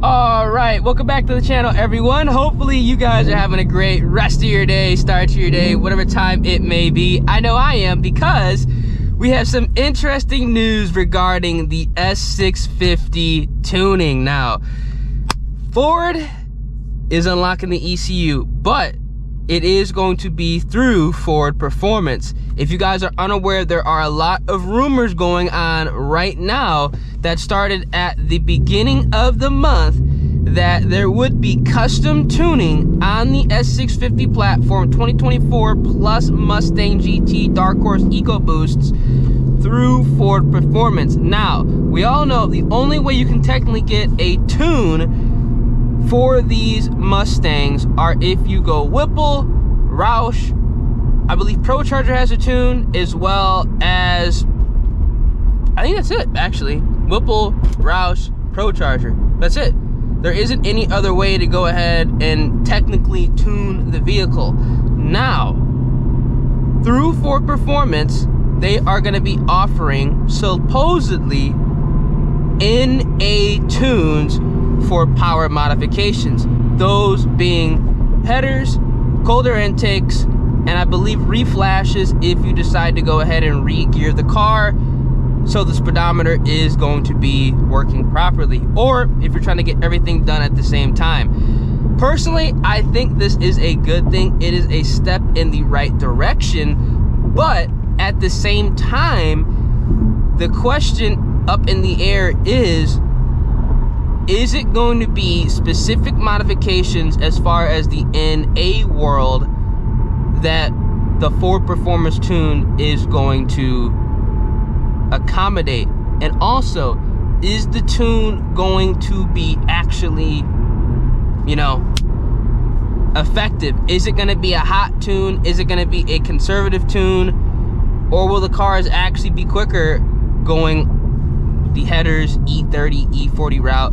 All right, welcome back to the channel, everyone. Hopefully you guys are having a great rest of your day, start to your day, whatever time it may be. I know I am, because we have some interesting news regarding the S650 tuning. Now, Ford is unlocking the ECU, but it is going to be through Ford Performance. If you guys are unaware, there are a lot of rumors going on right now that started at the beginning of the month that there would be custom tuning on the S650 platform 2024 plus Mustang GT Dark Horse Ecoboosts through Ford Performance. Now, we all know the only way you can technically get a tune for these Mustangs are if you go Whipple, Roush, I believe ProCharger has a tune, as well as, I think that's it actually. Whipple, Roush, ProCharger, that's it. There isn't any other way to go ahead and technically tune the vehicle. Now, through Ford Performance, they are going to be offering supposedly NA tunes for power modifications, those being headers, colder intakes, and I believe reflashes if you decide to go ahead and re-gear the car so the speedometer is going to be working properly, or if you're trying to get everything done at the same time. Personally, I think this is a good thing. It is a step in the right direction, but at the same time, the question up in the air is it going to be specific modifications as far as the NA world that the Ford Performance tune is going to accommodate? And also, is the tune going to be actually, you know, effective? Is it going to be a hot tune? Is it going to be a conservative tune? Or will the cars actually be quicker going the headers, E30, E40 route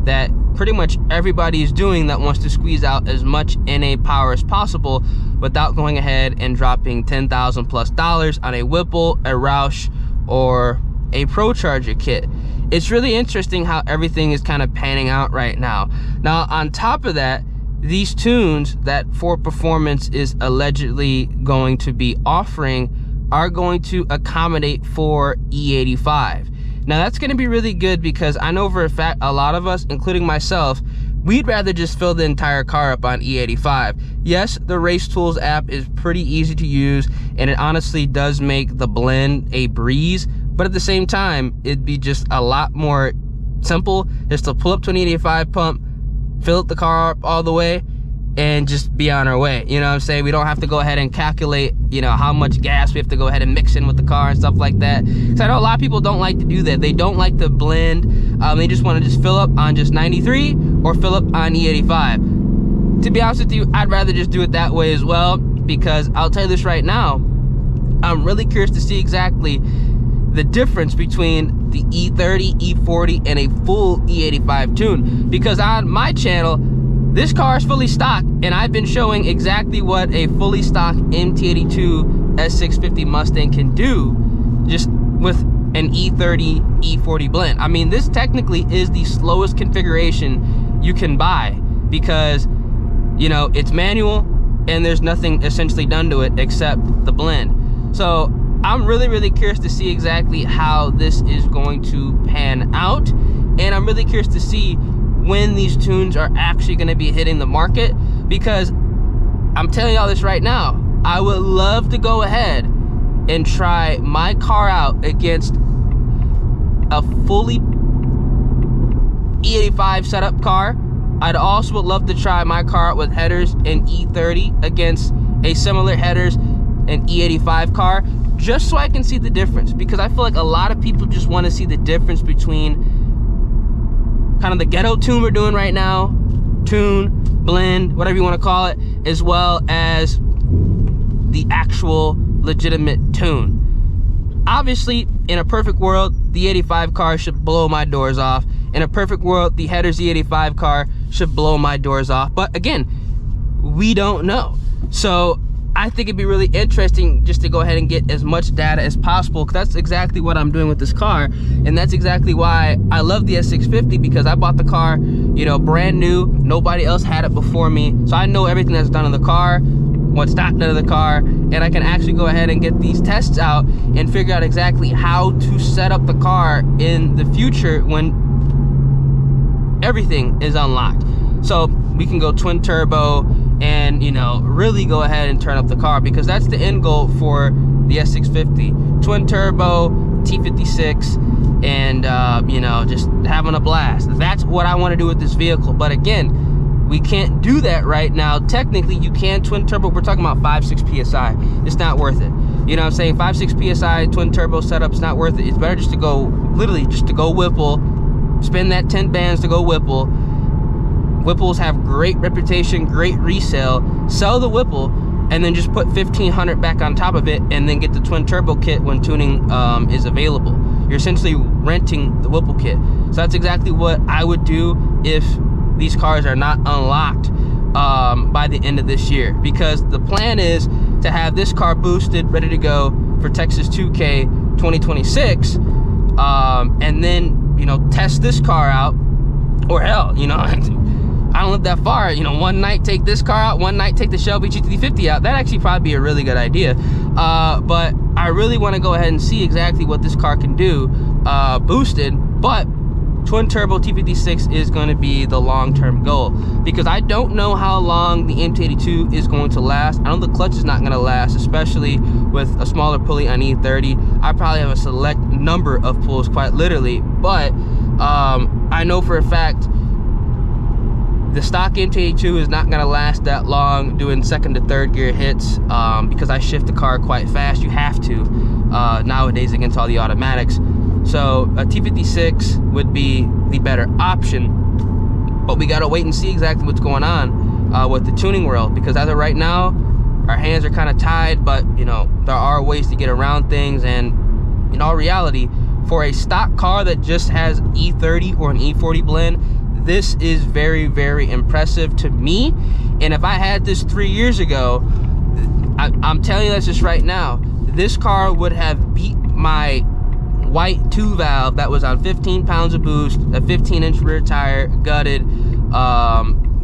that pretty much everybody is doing that wants to squeeze out as much NA power as possible without going ahead and dropping $10,000 plus on a Whipple, a Roush, or a ProCharger kit? It's really interesting how everything is kind of panning out right now. Now, on top of that, these tunes that Ford Performance is allegedly going to be offering are going to accommodate for E85. Now, that's going to be really good, because I know for a fact a lot of us, including myself, we'd rather just fill the entire car up on E85. Yes, the Race Tools app is pretty easy to use, and it honestly does make the blend a breeze, but at the same time, it'd be just a lot more simple just to pull up to an E85 pump, fill up the car up all the way, and just be on our way. You know what I'm saying? We don't have to go ahead and calculate, you know, how much gas we have to go ahead and mix in with the car and stuff like that. So I know a lot of people don't like to do that. They don't like to blend. They just want to just fill up on just 93 or fill up on E85. To be honest with you, I'd rather just do it that way as well, because I'll tell you this right now, I'm really curious to see exactly the difference between the E30, E40, and a full E85 tune. Because on my channel, this car is fully stock, and I've been showing exactly what a fully stock MT82 S650 Mustang can do just with an E30, E40 blend. I mean, this technically is the slowest configuration you can buy, because, you know, it's manual and there's nothing essentially done to it except the blend. So I'm really curious to see exactly how this is going to pan out, and I'm really curious to see when these tunes are actually going to be hitting the market, because I'm telling y'all this right now, I would love to go ahead and try my car out against a fully E85 setup car. I'd also would love to try my car out with headers and E30 against a similar headers and E85 car, just so I can see the difference, because I feel like a lot of people just want to see the difference between kind of the ghetto tune we're doing right now, tune, blend, whatever you want to call it, as well as the actual legitimate tune. Obviously, in a perfect world, the 85 car should blow my doors off. In a perfect world, the headers E85 car should blow my doors off. But again, we don't know. So I think it'd be really interesting just to go ahead and get as much data as possible, because that's exactly what I'm doing with this car. And that's exactly why I love the S650, because I bought the car, you know, brand new. Nobody else had it before me. So I know everything that's done in the car, what's not done in the car, and I can actually go ahead and get these tests out and figure out exactly how to set up the car in the future when everything is unlocked. So we can go twin turbo and, you know, really go ahead and turn up the car, because that's the end goal for the S650. Twin turbo, T56, and you know, just having a blast. That's what I want to do with this vehicle. But again, we can't do that right now. Technically, you can twin turbo. We're talking about 5.6 PSI. It's not worth it. You know what I'm saying? 5.6 PSI twin turbo setup's not worth it. It's better just to go, literally, just to go Whipple. Spend that 10 bands to go Whipple. Whipples have great reputation, great resale. Sell the Whipple, and then just put $1,500 back on top of it, and then get the twin turbo kit when tuning is available. You're essentially renting the Whipple kit. So that's exactly what I would do if these cars are not unlocked by the end of this year, because the plan is to have this car boosted, ready to go for Texas 2K 2026, and then, you know, test this car out, or hell, you know, I don't live that far, you know, one night take this car out, one night take the Shelby GT50 out. That'd actually probably be a really good idea. But I really want to go ahead and see exactly what this car can do boosted. But twin turbo T56 is going to be the long-term goal, because I don't know how long the MT82 is going to last. I know the clutch is not going to last, especially with a smaller pulley on E30. I probably have a select number of pulls, quite literally, but I know for a fact the stock MT82 is not going to last that long doing second to third gear hits, because I shift the car quite fast. You have to nowadays against all the automatics. So a T56 would be the better option, but we got to wait and see exactly what's going on with the tuning world, because as of right now, our hands are kind of tied. But you know, there are ways to get around things, and in all reality, for a stock car that just has E30 or an E40 blend, this is very, very impressive to me. And if I had this 3 years ago, I'm telling you this just right now, this car would have beat my white 2-valve that was on 15 pounds of boost, a 15-inch rear tire, gutted,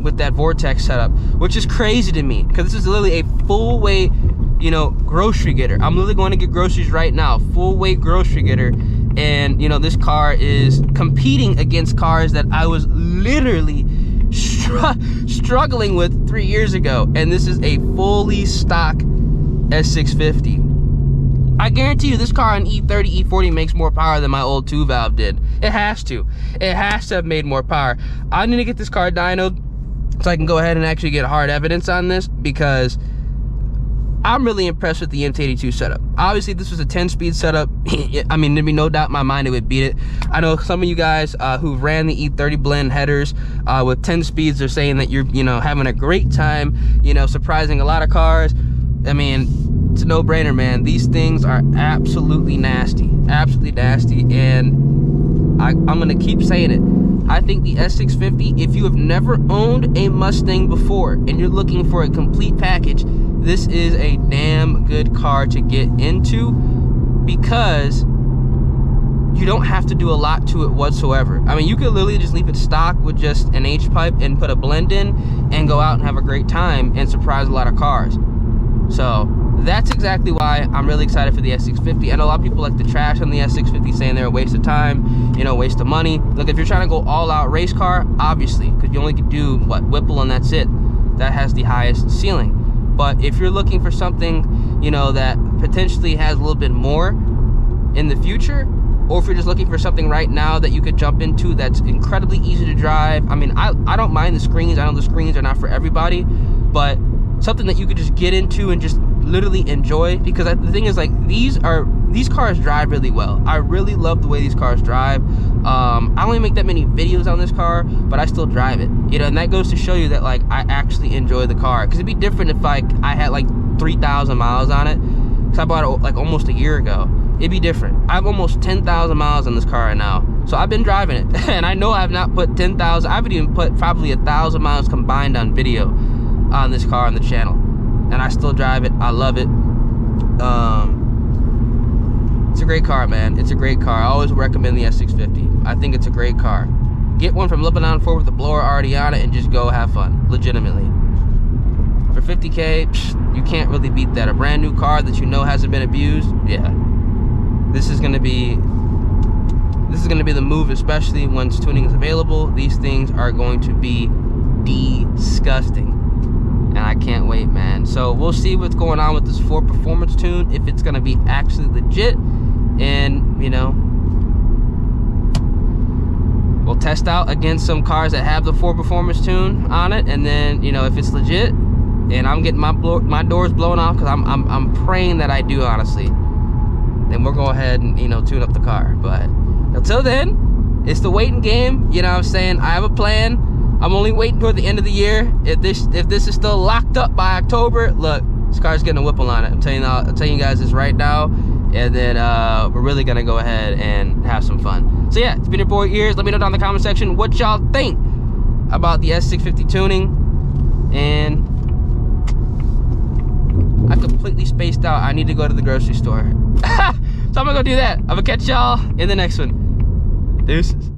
with that Vortex setup, which is crazy to me, because this is literally a full weight, you know, grocery getter. I'm literally going to get groceries right now, full weight grocery getter. And you know, this car is competing against cars that I was literally struggling with 3 years ago, and this is a fully stock S650. I guarantee you this car on E30, E40 makes more power than my old 2-valve did. It has to. It has to have made more power. I need to get this car dynoed so I can go ahead and actually get hard evidence on this, because I'm really impressed with the MT82 setup. Obviously, this was a 10-speed setup. I mean, there'd be no doubt in my mind it would beat it. I know some of you guys who ran the E30 blend headers with 10 speeds are saying that you're, you know, having a great time, you know, surprising a lot of cars. I mean, it's a no-brainer, man. These things are absolutely nasty, and I'm gonna keep saying it. I think the S650, if you have never owned a Mustang before and you're looking for a complete package, this is a damn good car to get into, because you don't have to do a lot to it whatsoever. I mean, you could literally just leave it stock with just an H-pipe and put a blend in and go out and have a great time and surprise a lot of cars. So that's exactly why I'm really excited for the S650. I know a lot of people like to trash on the S650, saying they're a waste of time, you know, waste of money. Look, if you're trying to go all-out race car, obviously, because you only can do, what, Whipple, and that's it. That has the highest ceiling. But if you're looking for something, you know, that potentially has a little bit more in the future, or if you're just looking for something right now that you could jump into that's incredibly easy to drive. I mean, I don't mind the screens. I know the screens are not for everybody, but something that you could just get into and just literally enjoy, because the thing is, like, these cars drive really well. I really love the way these cars drive. I don't even make that many videos on this car, but I still drive it, you know, and that goes to show you that, like, I actually enjoy the car. Because it'd be different if, like, I had like 3,000 miles on it, because I bought it like almost a year ago. It'd be different. I have almost 10,000 miles on this car right now, so I've been driving it. And I know I've not put 10,000, I haven't even put probably 1,000 miles combined on video on this car on the channel. and I still drive it. I love it. It's a great car, man. It's a great car. I always recommend the S650. I think it's a great car. Get one from Lebanon Ford with the blower already on it and just go have fun, legitimately. For 50K, you can't really beat that. A brand new car that you know hasn't been abused, yeah. This is gonna be the move, especially once tuning is available. These things are going to be disgusting. And I can't wait, man. So we'll see what's going on with this Ford Performance tune, if it's gonna be actually legit. And, you know, we'll test out against some cars that have the Ford Performance tune on it. And then, you know, if it's legit, and I'm getting my doors blown off, because I'm praying that I do, honestly, then we'll go ahead and, you know, tune up the car. But until then, it's the waiting game. You know what I'm saying? I have a plan. I'm only waiting toward the end of the year. If this is still locked up by October, look, this car's getting a whipple on it. I'm telling you guys this right now. And then we're really gonna go ahead and have some fun. So yeah, it's been your boy Ears. Let me know down in the comment section what y'all think about the S650 tuning. And I completely spaced out. I need to go to the grocery store. So I'm gonna go do that. I'm gonna catch y'all in the next one. Deuces.